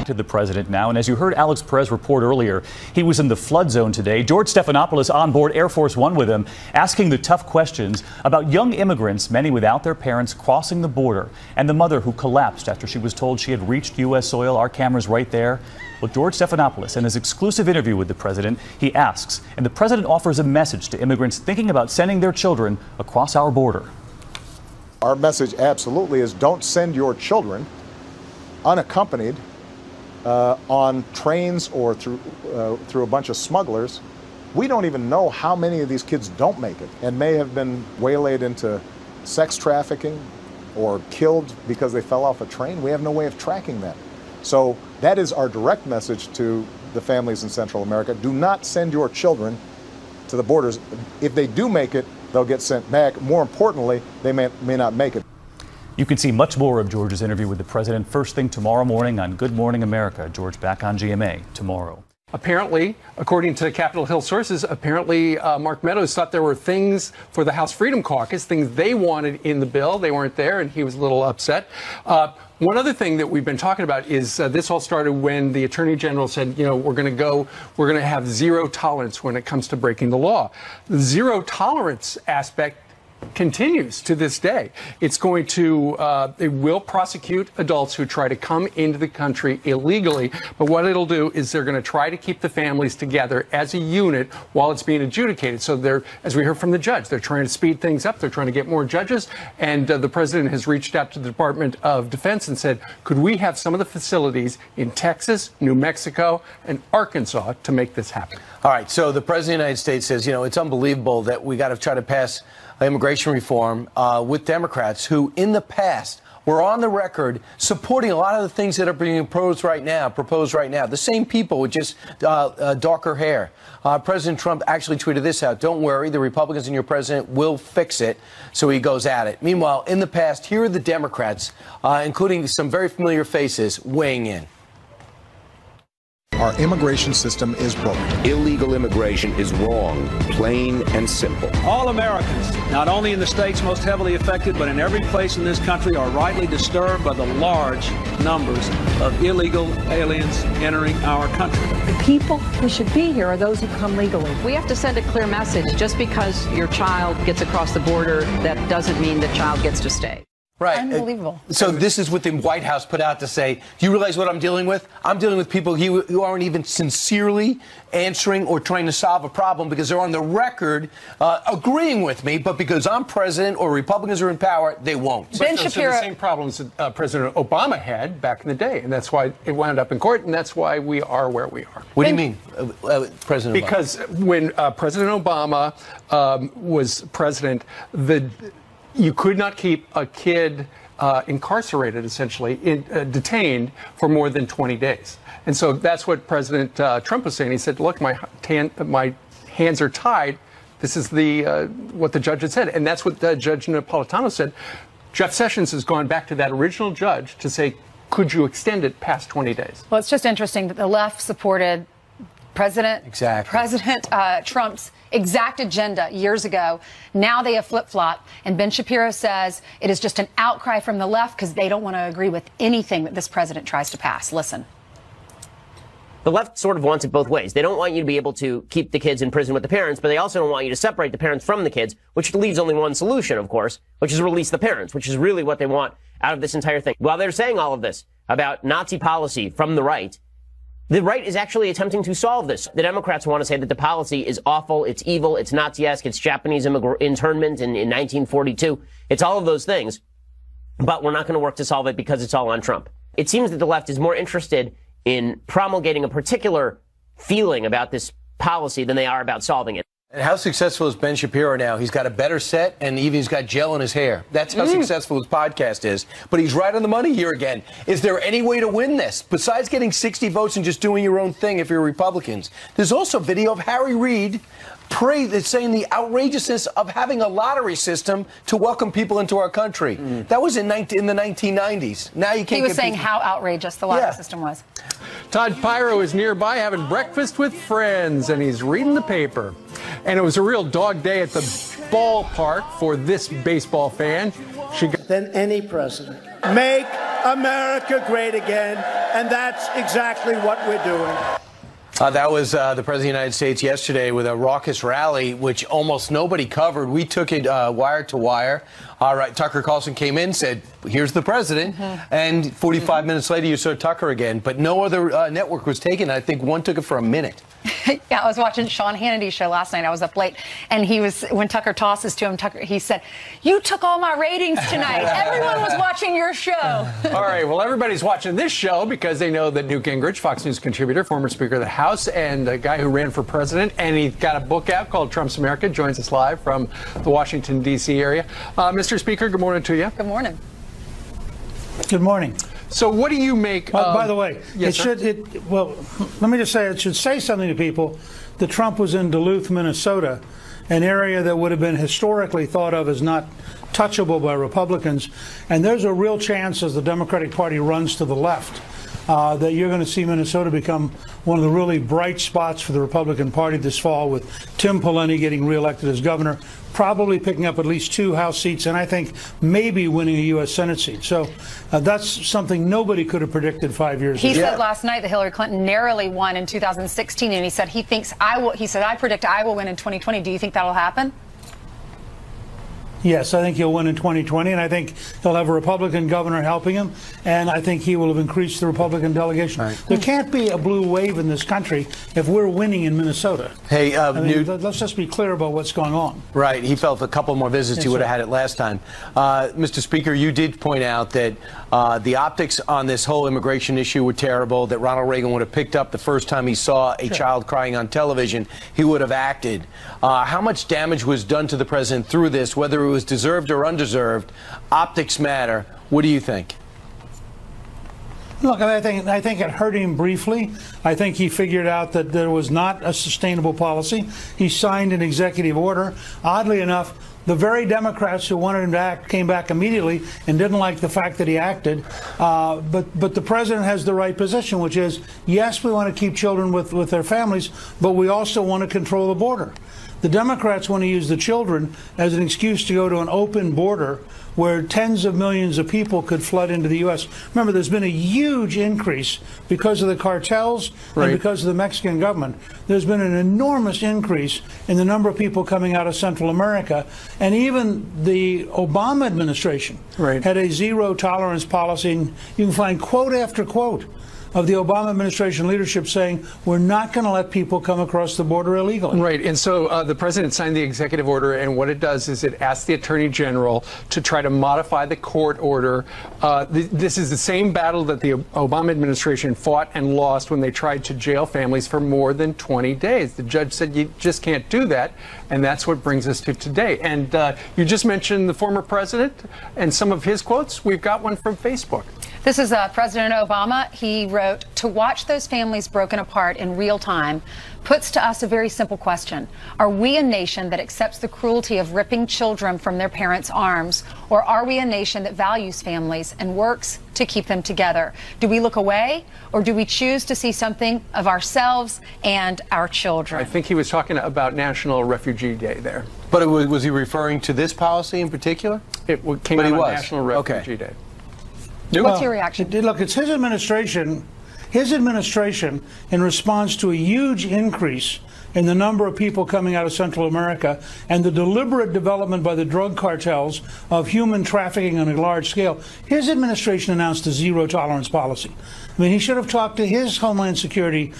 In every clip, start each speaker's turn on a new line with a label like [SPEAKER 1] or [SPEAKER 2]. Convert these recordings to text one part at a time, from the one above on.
[SPEAKER 1] to the president now. And as you heard Alex Perez report earlier, he was in the flood zone today. George Stephanopoulos on board Air Force One with him, asking the tough questions about young immigrants, many without their parents, crossing the border, and the mother who collapsed after she was told she had reached U.S. soil. Our camera's right there. Well, George Stephanopoulos, in his exclusive interview with the president, he asks, and the president offers a message to immigrants thinking about sending their children across our border.
[SPEAKER 2] Our message absolutely is don't send your children unaccompanied on trains or through a bunch of smugglers. We don't even know how many of these kids don't make it and may have been waylaid into sex trafficking or killed because they fell off a train. We have no way of tracking that. So that is our direct message to the families in Central America. Do not send your children to the borders. If they do make it, they'll get sent back. More importantly, they may not make it.
[SPEAKER 1] You can see much more of George's interview with the president first thing tomorrow morning on Good Morning America. George back on GMA tomorrow.
[SPEAKER 3] Apparently, according to Capitol Hill sources, Mark Meadows thought there were things for the House Freedom Caucus, things they wanted in the bill. They weren't there, and he was a little upset. One other thing that we've been talking about is this all started when the Attorney General said, you know, we're going to have zero tolerance when it comes to breaking the law. The zero tolerance aspect continues to this day. It's going to, it will prosecute adults who try to come into the country illegally. But what it'll do is they're going to try to keep the families together as a unit while it's being adjudicated. So they're, as we heard from the judge, they're trying to speed things up. They're trying to get more judges. And the president has reached out to the Department of Defense and said, could we have some of the facilities in Texas, New Mexico, and Arkansas to make this happen?
[SPEAKER 4] All right. So the president of the United States says, you know, it's unbelievable that we got to try to pass immigration reform with Democrats who in the past were on the record supporting a lot of the things that are being proposed right now. The same people with just darker hair. President Trump actually tweeted this out. Don't worry, the Republicans and your president will fix it. So he goes at it. Meanwhile, in the past, here are the Democrats, including some very familiar faces, weighing in.
[SPEAKER 2] Our immigration system is broken.
[SPEAKER 5] Illegal immigration is wrong, plain and simple.
[SPEAKER 6] All Americans, not only in the states most heavily affected, but in every place in this country, are rightly disturbed by the large numbers of illegal aliens entering our country.
[SPEAKER 7] The people who should be here are those who come legally.
[SPEAKER 8] We have to send a clear message. Just because your child gets across the border, that doesn't mean the child gets to stay.
[SPEAKER 4] Right.
[SPEAKER 7] Unbelievable.
[SPEAKER 4] So this is what the White House put out to say. Do you realize what I'm dealing with? I'm dealing with people who aren't even sincerely answering or trying to solve a problem because they're on the record agreeing with me, but because I'm president or Republicans are in power, they won't.
[SPEAKER 3] Ben Shapiro. So the same problems that President Obama had back in the day, and that's why it wound up in court, and that's why we are where we are.
[SPEAKER 4] What do you mean, President Obama?
[SPEAKER 3] Because when President Obama was president, you could not keep a kid incarcerated, essentially, detained for more than 20 days. And so that's what President Trump was saying. He said, look, my hands are tied. This is what the judge had said. And that's what Judge Napolitano said. Jeff Sessions has gone back to that original judge to say, could you extend it past 20 days?
[SPEAKER 7] Well, it's just interesting that the left supported President Trump's exact agenda years ago. Now they have flip-flopped, and Ben Shapiro says it is just an outcry from the left because they don't want to agree with anything that this president tries to pass. Listen.
[SPEAKER 9] The left sort of wants it both ways. They don't want you to be able to keep the kids in prison with the parents, but they also don't want you to separate the parents from the kids, which leaves only one solution, of course, which is release the parents, which is really what they want out of this entire thing. While they're saying all of this about Nazi policy from the right is actually attempting to solve this. The Democrats want to say that the policy is awful, it's evil, it's Nazi-esque, it's Japanese internment in 1942. It's all of those things. But we're not going to work to solve it because it's all on Trump. It seems that the left is more interested in promulgating a particular feeling about this policy than they are about solving it.
[SPEAKER 4] And how successful is Ben Shapiro now? He's got a better set, and even he's got gel in his hair. That's how successful his podcast is. But he's right on the money here again. Is there any way to win this? Besides getting 60 votes and just doing your own thing if you're Republicans, there's also video of Harry Reid saying the outrageousness of having a lottery system to welcome people into our country. That was in the 1990s. Now you can't.
[SPEAKER 7] He was saying how outrageous the lottery system was.
[SPEAKER 3] Todd Pyro is nearby having breakfast with friends, and he's reading the paper. And it was a real dog day at the ballpark for this baseball fan.
[SPEAKER 10] Than any president. Make America great again, and that's exactly what we're doing.
[SPEAKER 4] That was the President of the United States yesterday with a raucous rally, which almost nobody covered. We took it wire to wire. All right, Tucker Carlson came in, said, here's the president. And 45 minutes later, you saw Tucker again. But no other network was taken. I think one took it for a minute.
[SPEAKER 7] Yeah, I was watching Sean Hannity's show last night. I was up late, and when Tucker tosses to him, he said, "You took all my ratings tonight. Everyone was watching your show."
[SPEAKER 3] All right, well, everybody's watching this show because they know that Newt Gingrich, Fox News contributor, former Speaker of the House, and a guy who ran for president, and he's got a book out called Trump's America, joins us live from the Washington, D.C. area. Mr. Speaker, good morning to you.
[SPEAKER 7] Good morning.
[SPEAKER 11] Good morning.
[SPEAKER 3] So what do you make
[SPEAKER 11] by the way,
[SPEAKER 3] yes,
[SPEAKER 11] let me just say, it should say something to people that Trump was in Duluth, Minnesota, an area that would have been historically thought of as not touchable by Republicans. And there's a real chance, as the Democratic Party runs to the left, that you're going to see Minnesota become one of the really bright spots for the Republican Party this fall, with Tim Pawlenty getting reelected as governor, probably picking up at least 2 House seats, and I think maybe winning a U.S. Senate seat. So that's something nobody could have predicted 5 years ago.
[SPEAKER 7] He said last night that Hillary Clinton narrowly won in 2016, and he said he thinks I predict I will win in 2020. Do you think that'll happen?
[SPEAKER 11] Yes, I think he'll win in 2020, and I think he'll have a Republican governor helping him, and I think he will have increased the Republican delegation. Right. There can't be a blue wave in this country if we're winning in Minnesota. Hey, Newt, let's just be clear about what's going on.
[SPEAKER 4] Right. He felt a couple more visits, he would have had it last time. Mr. Speaker, you did point out that the optics on this whole immigration issue were terrible, that Ronald Reagan would have picked up the first time he saw a child crying on television. He would have acted. How much damage was done to the president through this, whether it was deserved or undeserved? Optics matter. What do you think?
[SPEAKER 11] Look, I think it hurt him briefly. I think he figured out that there was not a sustainable policy. He signed an executive order. Oddly enough, the very Democrats who wanted him to act came back immediately and didn't like the fact that he acted. But the president has the right position, which is, yes, we want to keep children with their families, but we also want to control the border. The Democrats want to use the children as an excuse to go to an open border where tens of millions of people could flood into the U.S. Remember, there's been a huge increase because of the cartels and because of the Mexican government. There's been an enormous increase in the number of people coming out of Central America. And even the Obama administration had a zero-tolerance policy. And you can find quote after quote of the Obama administration leadership saying, we're not going to let people come across the border illegally.
[SPEAKER 3] Right. And so the president signed the executive order, and what it does is it asks the attorney general to try to modify the court order. This is the same battle that the Obama administration fought and lost when they tried to jail families for more than 20 days. The judge said you just can't do that, and that's what brings us to today. And you just mentioned the former president and some of his quotes. We've got one from Facebook.
[SPEAKER 7] This is President Obama. He wrote, "To watch those families broken apart in real time puts to us a very simple question. Are we a nation that accepts the cruelty of ripping children from their parents' arms, or are we a nation that values families and works to keep them together? Do we look away, or do we choose to see something of ourselves and our children?"
[SPEAKER 3] I think he was talking about National Refugee Day there.
[SPEAKER 4] But was he referring to this policy in particular?
[SPEAKER 3] It came out on National Refugee Day.
[SPEAKER 7] What's your reaction?
[SPEAKER 11] Look, it's his administration, in response to a huge increase in the number of people coming out of Central America and the deliberate development by the drug cartels of human trafficking on a large scale. His administration announced a zero-tolerance policy. I mean, he should have talked to his Homeland Security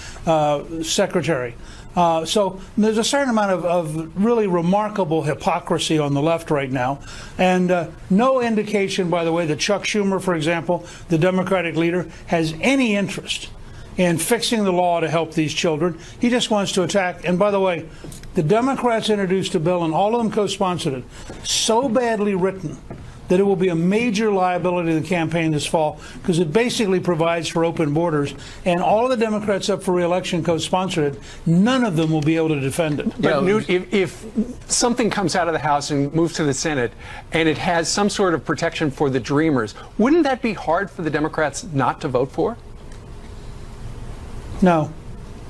[SPEAKER 11] secretary. So there's a certain amount of really remarkable hypocrisy on the left right now. And no indication, by the way, that Chuck Schumer, for example, the Democratic leader, has any interest in fixing the law to help these children. He just wants to attack. And by the way, the Democrats introduced a bill, and all of them co-sponsored it, so badly written that it will be a major liability in the campaign this fall, because it basically provides for open borders, and all of the Democrats up for re-election co-sponsored it. None of them will be able to defend it.
[SPEAKER 3] But Newt, if something comes out of the House and moves to the Senate, and it has some sort of protection for the Dreamers, wouldn't that be hard for the Democrats not to vote for?
[SPEAKER 11] No.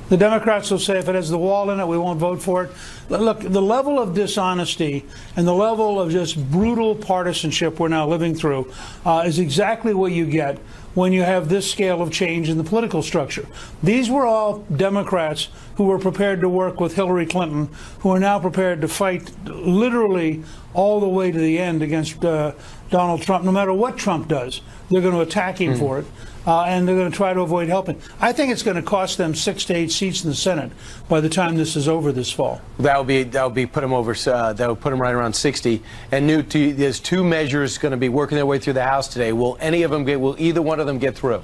[SPEAKER 11] The Democrats will say if it has the wall in it, we won't vote for it. Look, the level of dishonesty and the level of just brutal partisanship we're now living through is exactly what you get when you have this scale of change in the political structure. These were all Democrats who were prepared to work with Hillary Clinton, who are now prepared to fight literally all the way to the end against Donald Trump. No matter what Trump does, they're going to attack him for it. And they're going to try to avoid helping. I think it's going to cost them 6 to 8 seats in the Senate by the time this is over this fall.
[SPEAKER 4] That would be put them over. That would put them right around 60. And Newt, there's 2 measures going to be working their way through the House today. Will any of them will either one of them get through?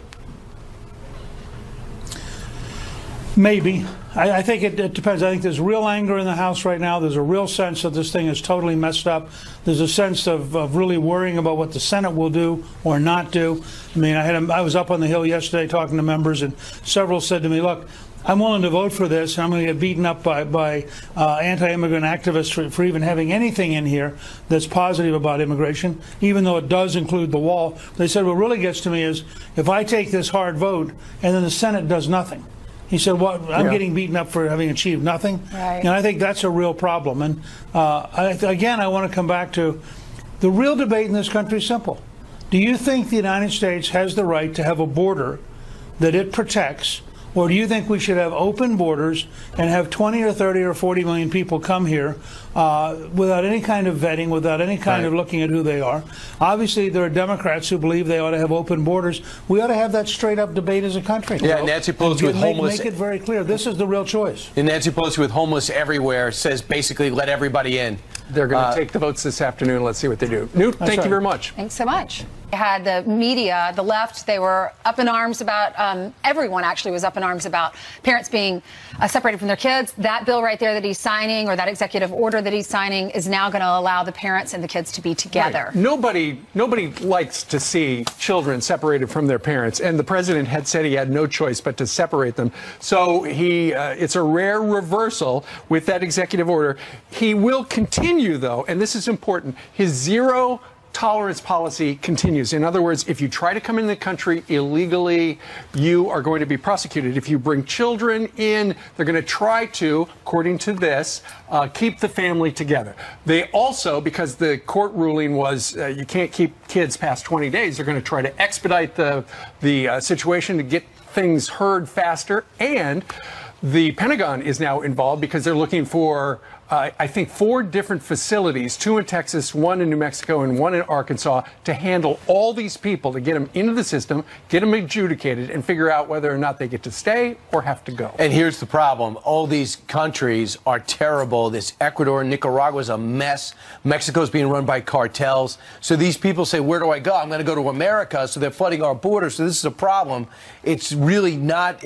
[SPEAKER 11] Maybe. I think it depends. I think there's real anger in the House right now. There's a real sense that this thing is totally messed up. There's a sense of really worrying about what the Senate will do or not do. I mean, I was up on the Hill yesterday talking to members, and several said to me, look, I'm willing to vote for this, and I'm going to get beaten up by anti-immigrant activists for even having anything in here that's positive about immigration, even though it does include the wall. They said what really gets to me is if I take this hard vote and then the Senate does nothing. He said, well, I'm getting beaten up for having achieved nothing.
[SPEAKER 7] Right.
[SPEAKER 11] And I think that's a real problem. And again, I want to come back to the real debate in this country is simple. Do you think the United States has the right to have a border that it protects? Or do you think we should have open borders and have 20 or 30 or 40 million people come here without any kind of vetting, without any kind of looking at who they are? Obviously, there are Democrats who believe they ought to have open borders. We ought to have that straight-up debate as a country.
[SPEAKER 4] Yeah, Nancy Pelosi with homeless.
[SPEAKER 11] Make it very clear. This is the real choice.
[SPEAKER 4] And Nancy Pelosi with homeless everywhere says basically let everybody in.
[SPEAKER 3] They're going to take the votes this afternoon. Let's see what they do. Newt, thank you very much.
[SPEAKER 7] Thanks so much. Had the media, the left, they were up in arms about, everyone actually was up in arms about parents being separated from their kids. That bill right there that he's signing, or that executive order that he's signing, is now going to allow the parents and the kids to be together.
[SPEAKER 3] Right. Nobody likes to see children separated from their parents, and the president had said he had no choice but to separate them. So it's a rare reversal with that executive order. He will continue, though, and this is important, his zero tolerance policy continues. In other words, if you try to come in the country illegally, you are going to be prosecuted. If you bring children in, they're going to try to, according to this, keep the family together. They also, because the court ruling was you can't keep kids past 20 days, they're going to try to expedite the situation to get things heard faster. And the Pentagon is now involved because they're looking for I think 4 different facilities, 2 in Texas, 1 in New Mexico, and 1 in Arkansas, to handle all these people, to get them into the system, get them adjudicated, and figure out whether or not they get to stay or have to go.
[SPEAKER 4] And here's the problem. All these countries are terrible. This Ecuador and Nicaragua is a mess. Mexico's being run by cartels. So these people say, where do I go? I'm going to go to America. So they're flooding our borders. So this is a problem. It's really not,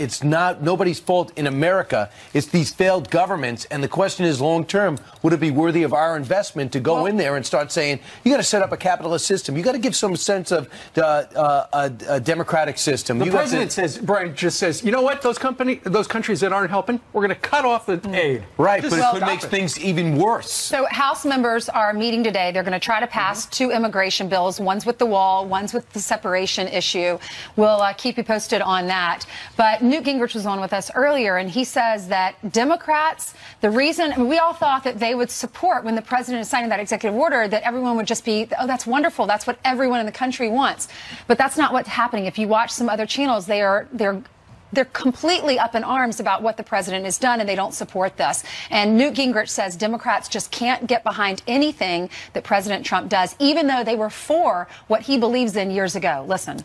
[SPEAKER 4] nobody's fault in America. It's these failed governments. And the question is, long term, would it be worthy of our investment to go in there and start saying, you got to set up a capitalist system. You got to give some sense of a democratic system.
[SPEAKER 3] The president says, Brian just says, you know what, those countries that aren't helping, we're going to cut off the aid.
[SPEAKER 4] Right, but it could make things even worse.
[SPEAKER 7] So House members are meeting today. They're going to try to pass 2 immigration bills. One's with the wall, one's with the separation issue. We'll keep you posted on that. But Newt Gingrich was on with us earlier, and he says that Democrats, the reason, I mean, we all thought that they would support when the president is signing that executive order, that everyone would just be, oh, that's wonderful. That's what everyone in the country wants. But that's not what's happening. If you watch some other channels, they're completely up in arms about what the president has done, and they don't support this. And Newt Gingrich says Democrats just can't get behind anything that President Trump does, even though they were for what he believes in years ago. Listen.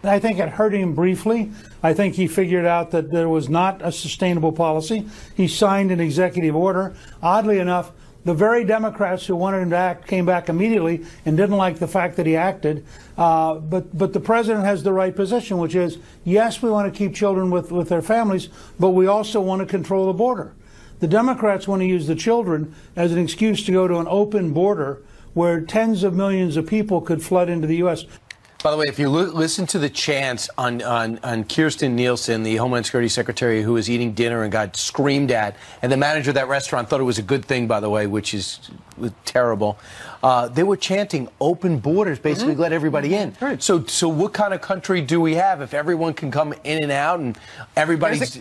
[SPEAKER 11] I think it hurt him briefly. I think he figured out that there was not a sustainable policy. He signed an executive order. Oddly enough, the very Democrats who wanted him to act came back immediately and didn't like the fact that he acted. But the president has the right position, which is, yes, we want to keep children with their families, but we also want to control the border. The Democrats want to use the children as an excuse to go to an open border where tens of millions of people could flood into the U.S.
[SPEAKER 4] By the way, if you listen to the chants on Kirstjen Nielsen, the Homeland Security Secretary who was eating dinner and got screamed at, and the manager of that restaurant thought it was a good thing, by the way, which is terrible. they were chanting open borders, basically let everybody in. Right. So what kind of country do we have if everyone can come in and out and everybody's,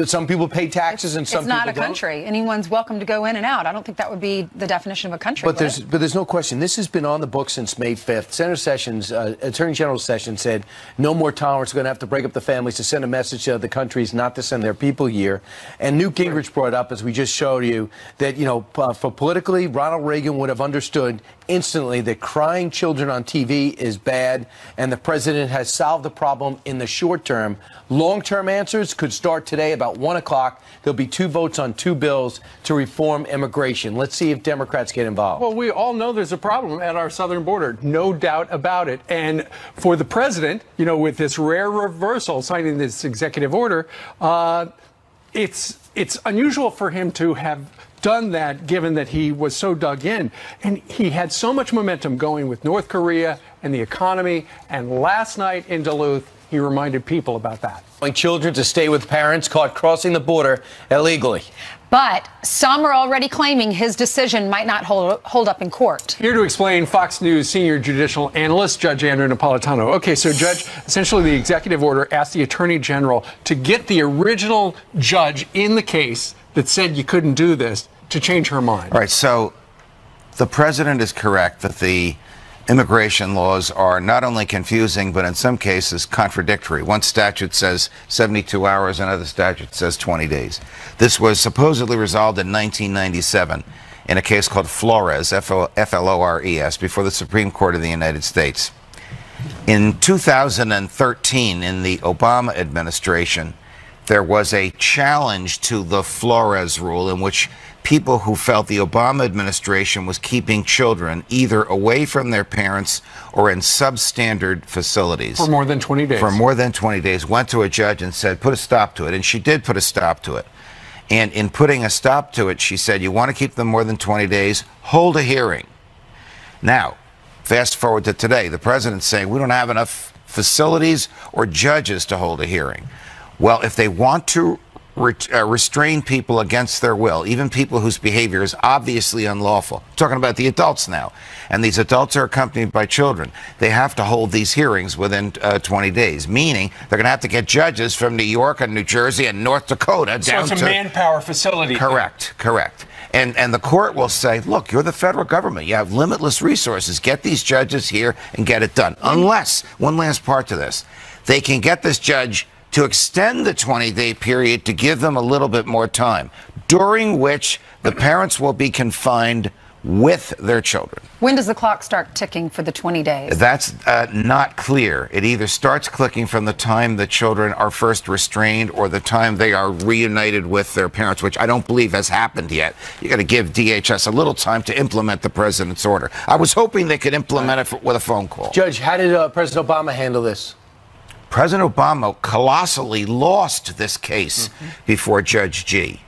[SPEAKER 4] some people pay taxes and some people don't?
[SPEAKER 7] It's not a country. Anyone's welcome to go in and out. I don't think that would be the definition of a country.
[SPEAKER 4] But there's no question. This has been on the books since May 5th. Senator Sessions, Attorney General Sessions said no more tolerance. We're going to have to break up the families to send a message to other countries not to send their people here. And Newt Gingrich brought up, as we just showed you, that, you know, for politically, Ronald Reagan would have understood instantly that crying children on TV is bad, and the president has solved the problem in the short term. Long-term answers could start today about 1 o'clock. There'll be 2 votes on 2 bills to reform immigration. Let's see if Democrats get involved.
[SPEAKER 3] Well, we all know there's a problem at our southern border, no doubt about it. And for the president, you know, with this rare reversal, signing this executive order, it's unusual for him to have done that, given that he was so dug in. And he had so much momentum going with North Korea and the economy. And last night in Duluth, he reminded people about that.
[SPEAKER 4] Children to stay with parents caught crossing the border illegally.
[SPEAKER 7] But some are already claiming his decision might not hold up in court.
[SPEAKER 3] Here to explain, Fox News senior judicial analyst, Judge Andrew Napolitano. Okay, so Judge, essentially the executive order asked the Attorney General to get the original judge in the case that said you couldn't do this to change her mind.
[SPEAKER 12] All right, so the president is correct that the immigration laws are not only confusing, but in some cases contradictory. One statute says 72 hours, another statute says 20 days. This was supposedly resolved in 1997 in a case called Flores, F-L-O-R-E-S, before the Supreme Court of the United States. In 2013, in the Obama administration, there was a challenge to the Flores rule in which people who felt the Obama administration was keeping children either away from their parents or in substandard facilities.
[SPEAKER 3] For more than 20 days.
[SPEAKER 12] For more than 20 days, went to a judge and said, put a stop to it. And she did put a stop to it. And in putting a stop to it, she said, you want to keep them more than 20 days? Hold a hearing. Now, fast forward to today. The president's saying we don't have enough facilities or judges to hold a hearing. Well, if they want to restrain people against their will, even people whose behavior is obviously unlawful. I'm talking about the adults now. And these adults are accompanied by children. They have to hold these hearings within 20 days, meaning they're going to have to get judges from New York and New Jersey and North Dakota down to...
[SPEAKER 3] So it's a manpower facility.
[SPEAKER 12] Correct, correct. And the court will say, look, you're the federal government. You have limitless resources. Get these judges here and get it done. Unless, one last part to this, they can get this judge to extend the 20-day period to give them a little bit more time, during which the parents will be confined with their children.
[SPEAKER 7] When does the clock start ticking for the 20 days?
[SPEAKER 12] That's not clear. It either starts clicking from the time the children are first restrained or the time they are reunited with their parents, which I don't believe has happened yet. You got to give DHS a little time to implement the president's order. I was hoping they could implement it with a phone call.
[SPEAKER 4] Judge, how did President Obama handle this?
[SPEAKER 12] President Obama colossally lost this case before Judge G.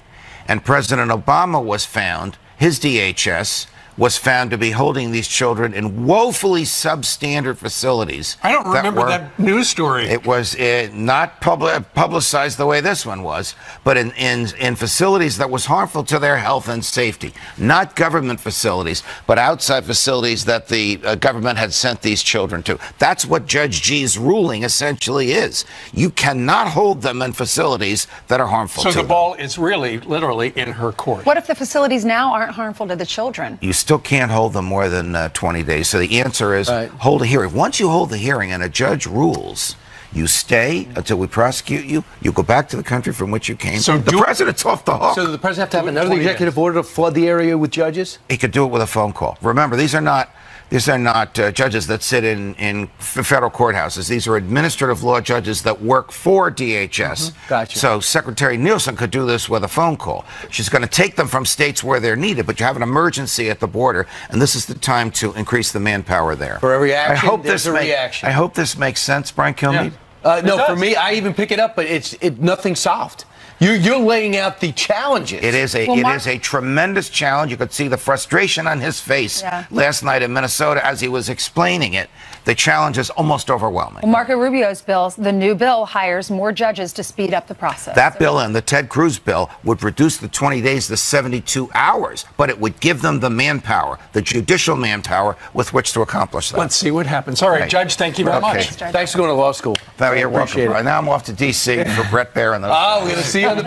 [SPEAKER 12] And President Obama was found, his DHS was found to be holding these children in woefully substandard facilities.
[SPEAKER 3] I don't remember that news story.
[SPEAKER 12] It was not publicized the way this one was, but in facilities that was harmful to their health and safety. Not government facilities, but outside facilities that the government had sent these children to. That's what Judge G's ruling essentially is. You cannot hold them in facilities that are harmful to them.
[SPEAKER 3] So the ball is really, literally in her court.
[SPEAKER 7] What if the facilities now aren't harmful to the children?
[SPEAKER 12] You still can't hold them more than 20 days. So the answer is hold a hearing. Once you hold the hearing and a judge rules, you stay until we prosecute you. You go back to the country from which you came. So the president's off the hook.
[SPEAKER 4] So the president have to have another executive order to flood the area with judges?
[SPEAKER 12] He could do it with a phone call. Remember, these are not judges that sit in federal courthouses. These are administrative law judges that work for DHS.
[SPEAKER 4] Gotcha.
[SPEAKER 12] So Secretary Nielsen could do this with a phone call. She's going to take them from states where they're needed, but you have an emergency at the border, and this is the time to increase the manpower there.
[SPEAKER 4] For every action, there's a reaction.
[SPEAKER 12] I hope this makes sense, Brian Kilmeade.
[SPEAKER 4] No, for me, I even pick it up, but it's nothing solved. You're laying out the challenges.
[SPEAKER 12] It is a tremendous challenge. You could see the frustration on his face last night in Minnesota as he was explaining it. The challenge is almost overwhelming.
[SPEAKER 7] Well, Marco Rubio's bill, the new bill, hires more judges to speed up the process.
[SPEAKER 12] That bill and the Ted Cruz bill would reduce the 20 days to 72 hours, but it would give them the manpower, the judicial manpower with which to accomplish that.
[SPEAKER 3] Let's see what happens. All right,
[SPEAKER 12] Okay.
[SPEAKER 3] Judge, thank you very much.
[SPEAKER 4] Thanks for going to law school.
[SPEAKER 12] You're welcome.
[SPEAKER 4] Appreciate it.
[SPEAKER 12] Now I'm off to D.C. for Brett Baer and those.
[SPEAKER 4] Oh, we're going to see you on the